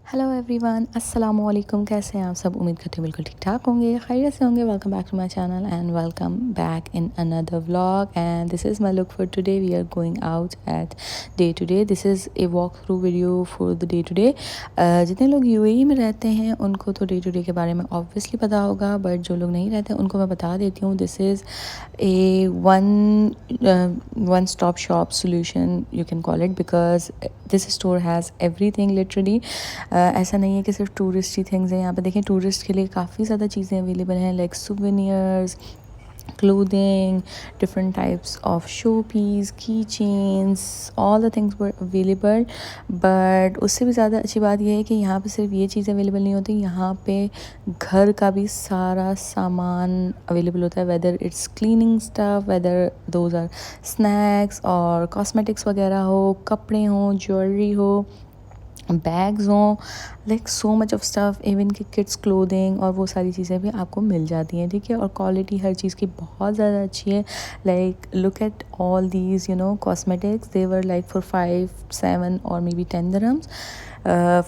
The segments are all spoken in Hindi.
हेलो एवरीवन, अस्सलाम वालेकुम। कैसे हैं आप सब? उम्मीद करती हूँ बिल्कुल ठीक ठाक होंगे, खैरियत से होंगे। Welcome back to my channel and welcome back in another vlog and this is my look for today. We are going out at day to day. This is a walk through video for the day to day. जितने लोग यूएई में रहते हैं उनको तो डे टू डे के बारे में ऑब्वियसली पता होगा, बट जो लोग नहीं रहते उनको मैं बता देती हूँ। This is A one stop shop solution you can call it, because this store has everything literally। ऐसा नहीं है कि सिर्फ टूरिस्टी थिंग्स हैं। यहाँ पे देखें, टूरिस्ट के लिए काफ़ी ज़्यादा चीज़ें अवेलेबल हैं, like souvenirs, clothing, different types of showpiece, keychains, all the things were available। but उससे भी ज़्यादा अच्छी बात यह है कि यहाँ पे सिर्फ ये चीज़ें अवेलेबल नहीं होती, यहाँ पे घर का भी सारा सामान अवेलेबल होता है, whether it's cleaning stuff, whether those are snacks और कॉस्मेटिक्स वगैरह हो, कपड़े हों, ज्वेलरी हो, बैग्स हों, like so much of stuff, even कि किड्स क्लोथिंग और वो सारी चीज़ें भी आपको मिल जाती हैं, ठीक है। और क्वालिटी हर चीज़ की बहुत ज़्यादा अच्छी है। Like look at all these cosmetics, they were like for 5, 7 और may be 10 dirhams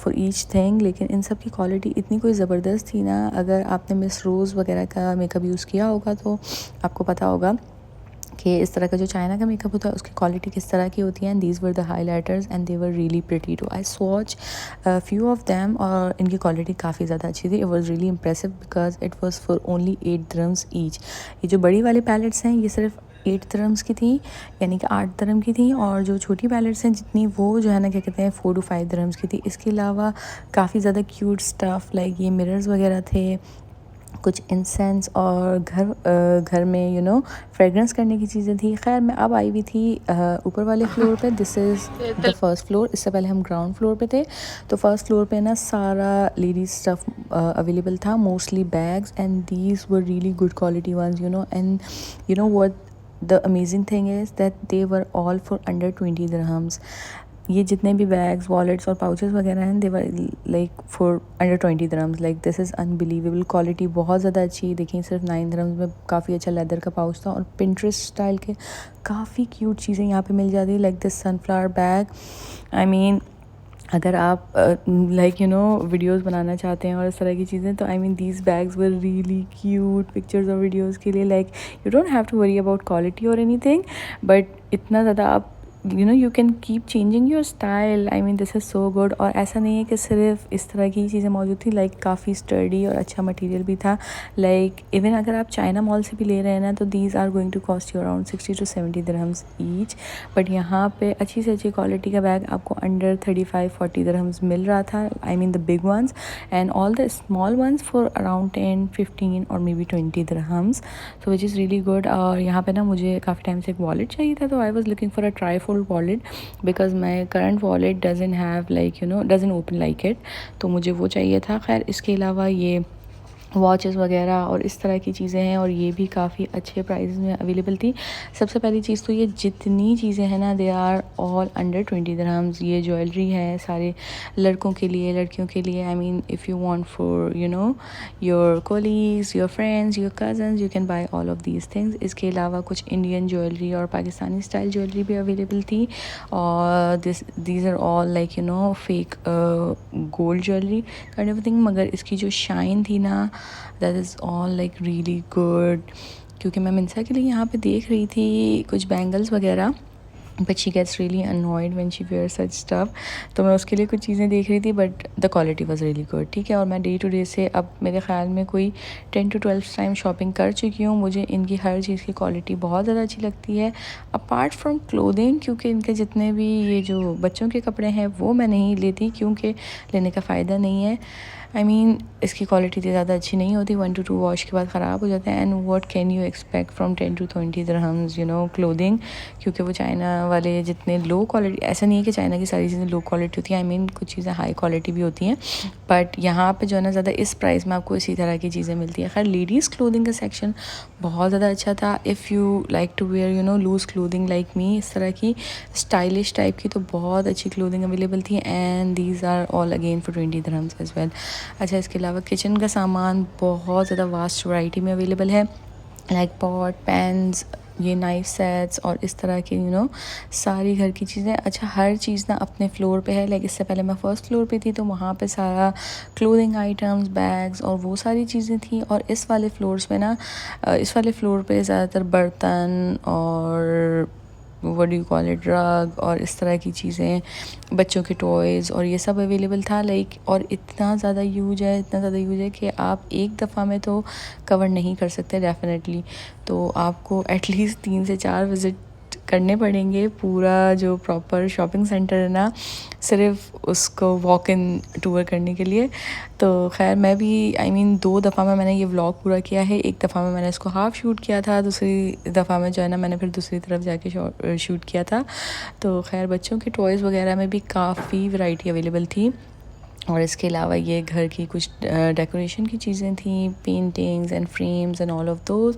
for each thing. लेकिन इन सब की क्वालिटी इतनी कोई ज़बरदस्त थी ना। अगर आपने मिस रोज़ वगैरह का मेकअप यूज़ किया होगा तो आपको पता होगा कि इस तरह का जो चाइना का मेकअप होता है उसकी क्वालिटी किस तरह की होती है। And these were the highlighters and they were really pretty too. I swatch few of them और इनकी क्वालिटी काफ़ी ज़्यादा अच्छी थी। It was really impressive because it was for only 8 dirhams each. ये जो बड़ी वाली पैलेट्स हैं ये सिर्फ 8 dirhams की थी, यानी कि 8 dirham की थी। और जो छोटी पैलेट्स हैं जितनी, वो जो है ना क्या कहते हैं 4 to 5 dirhams की थी। इसके अलावा काफ़ी ज़्यादा क्यूट स्टफ़ लाइक ये मिरर्स वगैरह थे, कुछ इंसेंस और घर में फ्रेगरेंस करने की चीज़ें थी। खैर मैं अब आई हुई थी ऊपर वाले फ्लोर पे। This is the first floor. इससे पहले हम ग्राउंड फ्लोर पे थे। तो फर्स्ट फ्लोर पे ना सारा लेडीज स्टफ़ अवेलेबल था, mostly bags, and these were really good quality ones and what the amazing thing is that they were all for under 20 dirhams। ये जितने भी बैग्स, वॉलेट्स और पाउचेस वगैरह हैं, they were like for under 20 dirhams। Like this is unbelievable. Quality बहुत ज़्यादा अच्छी। देखिए सिर्फ 9 dirhams में काफ़ी अच्छा लेदर का पाउच था और पिंटरेस्ट स्टाइल के काफ़ी क्यूट चीज़ें यहाँ पे मिल जाती है, like this sunflower bag. I mean अगर आप वीडियोस बनाना चाहते हैं और इस तरह की चीज़ें, तो I mean these bags were really cute pictures और वीडियोस के लिए। Like you don't have to worry about quality और एनीथिंग, बट इतना ज़्यादा आप you can keep changing your style. I mean this is so good. और ऐसा नहीं है कि सिर्फ इस तरह की चीज़ें मौजूद थी, लाइक काफ़ी स्टर्डी और अच्छा मटेरियल भी था। लाइक इवन अगर आप चाइना मॉल से भी ले रहे हैं ना, तो these are going to cost you around 60 to 70 dirhams each. But यहाँ पे अच्छी से अच्छी क्वालिटी का बैग आपको अंडर 35-40 dirhams मिल रहा था। I mean the big ones, and all the small ones for around 10, 15 और maybe 20 dirhams, so which is really good. और यहाँ पे ना मुझे काफ़ी टाइम से एक वॉलेट चाहिए था, तो I was looking for a trifold wallet because my current wallet doesn't have doesn't open like it, तो मुझे वो चाहिए था। खैर इसके अलावा ये वॉचेस वगैरह और इस तरह की चीज़ें हैं, और ये भी काफ़ी अच्छे प्राइस में अवेलेबल थी। सबसे पहली चीज़ तो ये जितनी चीज़ें हैं ना, they are all under 20 dirhams। ये ज्वेलरी है सारे लड़कों के लिए, लड़कियों के लिए। I mean if you want for your colleagues, your friends, your cousins, you can buy all of these things. इसके अलावा कुछ इंडियन ज्वेलरी और पाकिस्तानी स्टाइल ज्वेलरी भी अवेलेबल थी, और these are all like fake gold jewellery kind of thing. मगर इसकी जो शाइन थी ना, that is all like really good. क्योंकि मैं मिंत्रा के लिए यहाँ पे देख रही थी कुछ बैंगल्स वगैरह, but she gets really annoyed when she wear such stuff. तो मैं उसके लिए कुछ चीज़ें देख रही थी, but the quality was really good, ठीक है। और मैं डे टू डे से अब मेरे ख्याल में कोई 10 to 12 टाइम शॉपिंग कर चुकी हूँ। मुझे इनकी हर चीज़ की क्वालिटी बहुत ज़्यादा अच्छी लगती है, अपार्ट फ्रॉम क्लोथिंग, क्योंकि इनके जितने भी ये जो बच्चों के कपड़े हैं वो मैं नहीं लेती, क्योंकि लेने का फ़ायदा नहीं है। आई मीन इसकी क्वालिटी इतनी ज़्यादा अच्छी नहीं होती, 1 to 2 वॉश के बाद ख़राब हो जाते हैं। And what can you expect from 10 to 20 dirhams clothing, क्योंकि वो चाइना वाले जितने लो क्वालिटी, ऐसा नहीं है कि चाइना की सारी चीज़ें लो क्वालिटी होती हैं, आई मीन कुछ चीज़ें हाई क्वालिटी भी होती हैं, बट यहाँ पे जो है ना ज़्यादा इस प्राइस में आपको इसी तरह की चीज़ें मिलती हैं। खैर लेडीज़ क्लोथिंग का सेक्शन बहुत ज़्यादा अच्छा था। If you like to wear loose clothing like me, इस तरह की स्टाइलिश टाइप की, तो बहुत अच्छी क्लोथिंग अवेलेबल थी। And these are all again for 20 dirhams as well. अच्छा इसके अलावा किचन का सामान बहुत ज़्यादा वास्ट वैरायटी में अवेलेबल है, लाइक पॉट, पैन्स, ये नाइफ सेट्स और इस तरह की सारी घर की चीज़ें। अच्छा, हर चीज़ ना अपने फ्लोर पे है। लाइक इससे पहले मैं फ़र्स्ट फ्लोर पे थी तो वहाँ पे सारा क्लोथिंग आइटम्स, बैग्स और वो सारी चीज़ें थी। और इस वाले फ्लोर्स पे ना इस वाले फ्लोर पे ज़्यादातर बर्तन और what do you call it, drug और इस तरह की चीज़ें, बच्चों के टॉयज़ और ये सब अवेलेबल था। लाइक और इतना ज़्यादा यूज है, इतना ज़्यादा यूज है कि आप एक दफ़ा में तो कवर नहीं कर सकते डेफिनेटली। तो आपको एटलीस्ट 3 से 4 विज़िट करने पड़ेंगे पूरा जो प्रॉपर शॉपिंग सेंटर है ना, सिर्फ उसको वॉक इन टूर करने के लिए। तो खैर मैं भी दो दफ़ा में मैंने ये व्लॉग पूरा किया है। एक दफ़ा में मैंने इसको हाफ़ शूट किया था, दूसरी दफ़ा में जो है ना मैंने फिर दूसरी तरफ जाके शूट किया था। तो खैर बच्चों के टॉयज़ वगैरह में भी काफ़ी वैरायटी अवेलेबल थी। और इसके अलावा ये घर की कुछ डेकोरेशन की चीज़ें थी, paintings and frames and all of those,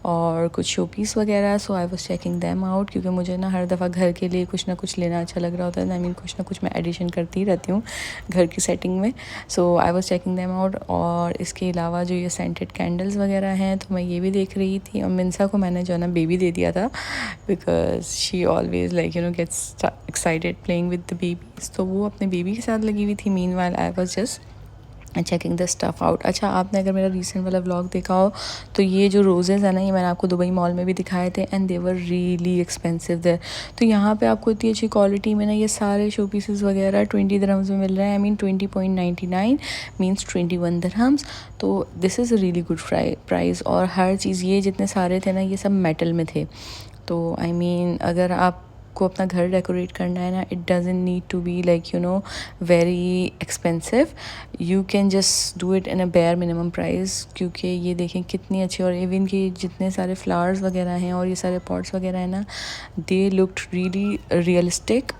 और कुछ शो पीस वगैरह। So I was checking them out, क्योंकि मुझे ना हर दफ़ा घर के लिए कुछ ना कुछ लेना अच्छा लग रहा होता है। कुछ ना कुछ मैं एडिशन करती रहती हूँ घर की सेटिंग में। So I was checking them out. और इसके अलावा जो ये सेंटेड कैंडल्स वगैरह हैं तो मैं ये भी देख रही थी। और मिनसा को मैंने जो है ना बेबी दे दिया था, because she always gets excited playing with the babies. तो वो अपने बेबी के साथ लगी हुई थी। Meanwhile I was just checking the stuff out. अच्छा, आपने अगर मेरा रीसेंट वाला व्लॉग देखा हो तो ये जो रोज़ेज़ है ना, ये मैंने आपको दुबई मॉल में भी दिखाए थे and they were really expensive there. तो यहाँ पे आपको इतनी अच्छी क्वालिटी में ना ये सारे शो पीसेस वगैरह 20 दिरहम्स में मिल रहे हैं। 20.99 मीन्स 21 दिरहम्स। तो this is a really good price. और हर चीज़, ये जितने सारे थे ना ये सब मेटल में थे। तो अगर आप को अपना घर डेकोरेट करना है ना, it doesn't need to be very expensive. You can just do it in a bare minimum price. क्योंकि ये देखें कितनी अच्छी, और इवन कि जितने सारे फ्लावर्स वगैरह हैं और ये सारे पॉट्स वगैरह हैं ना, दे लुक्ड रियली रियलिस्टिक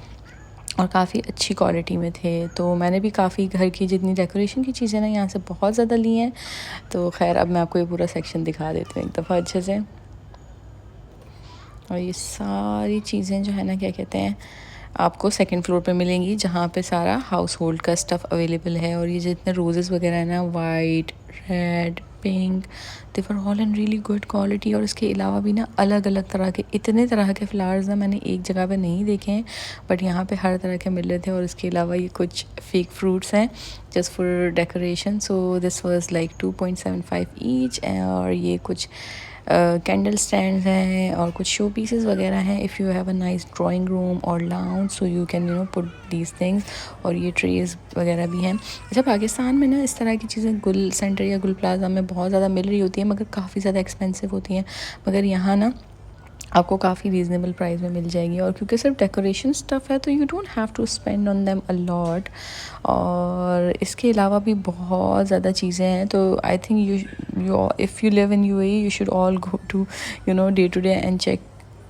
और काफ़ी अच्छी क्वालिटी में थे। तो मैंने भी काफ़ी घर की जितनी डेकोरेशन की चीज़ें ना यहाँ से बहुत ज़्यादा ली हैं। तो खैर अब मैं आपको ये पूरा सेक्शन दिखा देती हूँ एक दफ़ा अच्छे से। और ये सारी चीज़ें जो है ना, क्या कहते हैं, आपको सेकंड फ्लोर पे मिलेंगी, जहाँ पे सारा हाउस होल्ड का स्टफ़ अवेलेबल है। और ये जितने रोज़ेज़ वगैरह है ना, white, red, pink, they were all in really good quality. और इसके अलावा भी ना अलग अलग तरह के, इतने तरह के फ्लावर्स ना मैंने एक जगह पे नहीं देखे हैं, बट यहाँ पे हर तरह के मिल रहे थे। और इसके अलावा ये कुछ फेक फ्रूट्स हैं just for decoration. So this was like 2.75 each. और ये कुछ कैंडल स्टैंड्स हैं और कुछ शो पीसेस वगैरह हैं। If you have a nice drawing room और lounge, so you can put these things. और ये ट्रेज वगैरह भी हैं। अच्छा, पाकिस्तान में ना इस तरह की चीज़ें गुल सेंटर या गुल प्लाजा में बहुत ज़्यादा मिल रही होती हैं, मगर काफ़ी ज़्यादा एक्सपेंसिव होती हैं। मगर यहाँ ना आपको काफ़ी रीज़नेबल प्राइस में मिल जाएगी। और क्योंकि सिर्फ डेकोरेशन स्टफ़ है तो you don't have to spend on them a lot. और इसके अलावा भी बहुत ज़्यादा चीज़ें हैं। तो I think you if you live in UAE, you should all go to Day to Day and check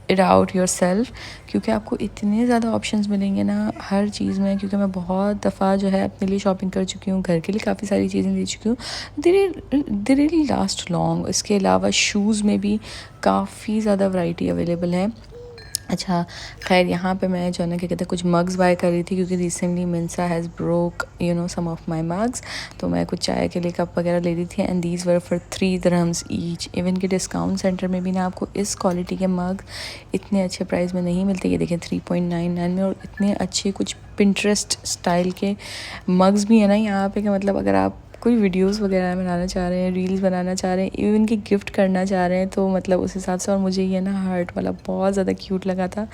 it out yourself. क्योंकि आपको इतने ज़्यादा ऑप्शंस मिलेंगे ना हर चीज़ में। क्योंकि मैं बहुत दफ़ा जो है अपने लिए शॉपिंग कर चुकी हूँ, घर के लिए काफ़ी सारी चीज़ें ले चुकी हूँ। They really last long. इसके अलावा शूज़ में भी काफ़ी ज़्यादा वैरायटी अवेलेबल है। अच्छा, खैर यहाँ पे मैं जो है ना, क्या कहते हैं, कुछ मग्स बाय कर रही थी, क्योंकि recently Minsa has broke some of my mugs. तो मैं कुछ चाय के लिए कप वगैरह ले रही थी and these were for 3 dirhams each. Even कि डिस्काउंट सेंटर में भी ना आपको इस क्वालिटी के मग इतने अच्छे प्राइस में नहीं मिलते। ये देखें 3.99 में। और इतने अच्छे कुछ पिंटरेस्ट स्टाइल के मग्स भी हैं ना यहाँ पे, कि मतलब अगर आप कोई वीडियोस वगैरह बनाना चाह रहे हैं, रील्स बनाना चाह रहे हैं, इवन कि गिफ्ट करना चाह रहे हैं, तो मतलब उस हिसाब से। और मुझे ये ना हार्ट वाला बहुत ज़्यादा क्यूट लगा था,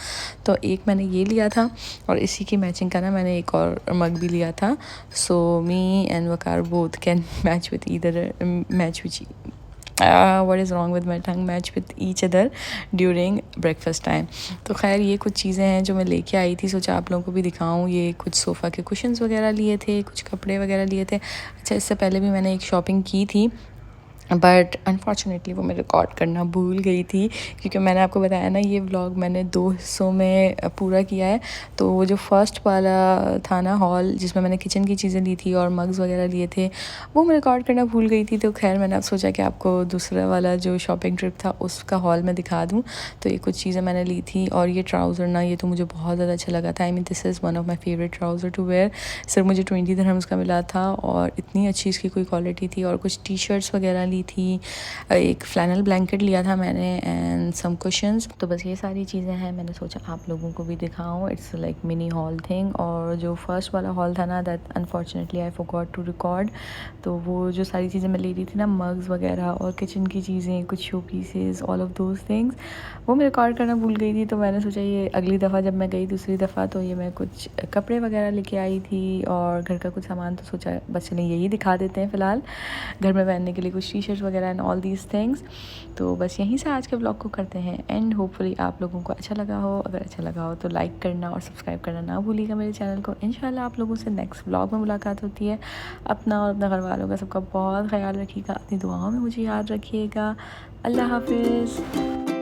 तो एक मैंने ये लिया था। और इसी की मैचिंग का ना मैंने एक और मग भी लिया था। So me and Waqar both can match with either match which what is wrong with my tongue match with each other during breakfast time। तो खैर ये कुछ चीज़ें हैं जो मैं लेके आई थी, सोचा आप लोगों को भी दिखाऊं। ये कुछ सोफ़ा के कुशन्स वगैरह लिए थे, कुछ कपड़े वगैरह लिए थे। अच्छा, इससे पहले भी मैंने एक शॉपिंग की थी, बट अनफॉर्चुनेटली वो मैं रिकॉर्ड करना भूल गई थी। क्योंकि मैंने आपको बताया ना, ये व्लॉग मैंने 2 हिस्सों में पूरा किया है। तो वो जो फर्स्ट वाला था ना हॉल, जिसमें मैंने किचन की चीज़ें ली थी और मग्स वगैरह लिए थे, वो मैं रिकॉर्ड करना भूल गई थी। तो खैर मैंने अब सोचा कि आपको दूसरा वाला जो शॉपिंग ट्रिप था उसका हॉल में दिखा दूँ। तो ये कुछ चीज़ें मैंने ली थी। और ये ट्राउज़र ना, ये तो मुझे बहुत ज़्यादा अच्छा लगा था। This is one of my favourite trouser to wear. सिर्फ मुझे 20 दिरहम्स का मिला था और इतनी अच्छी इसकी कोई क्वालिटी थी। और कुछ टी शर्ट्स वगैरह ली थी, एक फ्लैनल ब्लैंकेट लिया था मैंने एंड सम कुशन्स। तो बस ये सारी चीज़ें हैं, मैंने सोचा आप लोगों को भी दिखाऊं। It's like mini hall thing. और जो फर्स्ट वाला हॉल था ना, that unfortunately I forgot to record. तो वो जो सारी चीज़ें मैं ले रही थी ना, मग्स वगैरह और किचन की चीज़ें, कुछ show pieces, all of those things, वो मैं रिकॉर्ड करना भूल गई थी। तो मैंने सोचा ये अगली दफ़ा जब मैं गई दूसरी दफ़ा, तो ये मैं कुछ कपड़े वगैरह लेके आई थी और घर का कुछ सामान, तो सोचा बस चलें यही दिखा देते हैं फ़िलहाल, घर में पहनने के लिए कुछ टी शर्ट्स वगैरह एंड ऑल दीज थिंग्स। तो बस यहीं से आज के ब्लॉग को करते हैं एंड होपफुली आप लोगों को अच्छा लगा हो। अगर अच्छा लगा हो तो लाइक करना और सब्सक्राइब करना ना भूलिएगा मेरे चैनल को। इंशाल्लाह आप लोगों से नेक्स्ट ब्लॉग में मुलाकात होती है। अपना और अपने घर वालों का सबका बहुत ख्याल रखिएगा, अपनी दुआओं में मुझे याद रखिएगा। अल्लाह हाफिज़।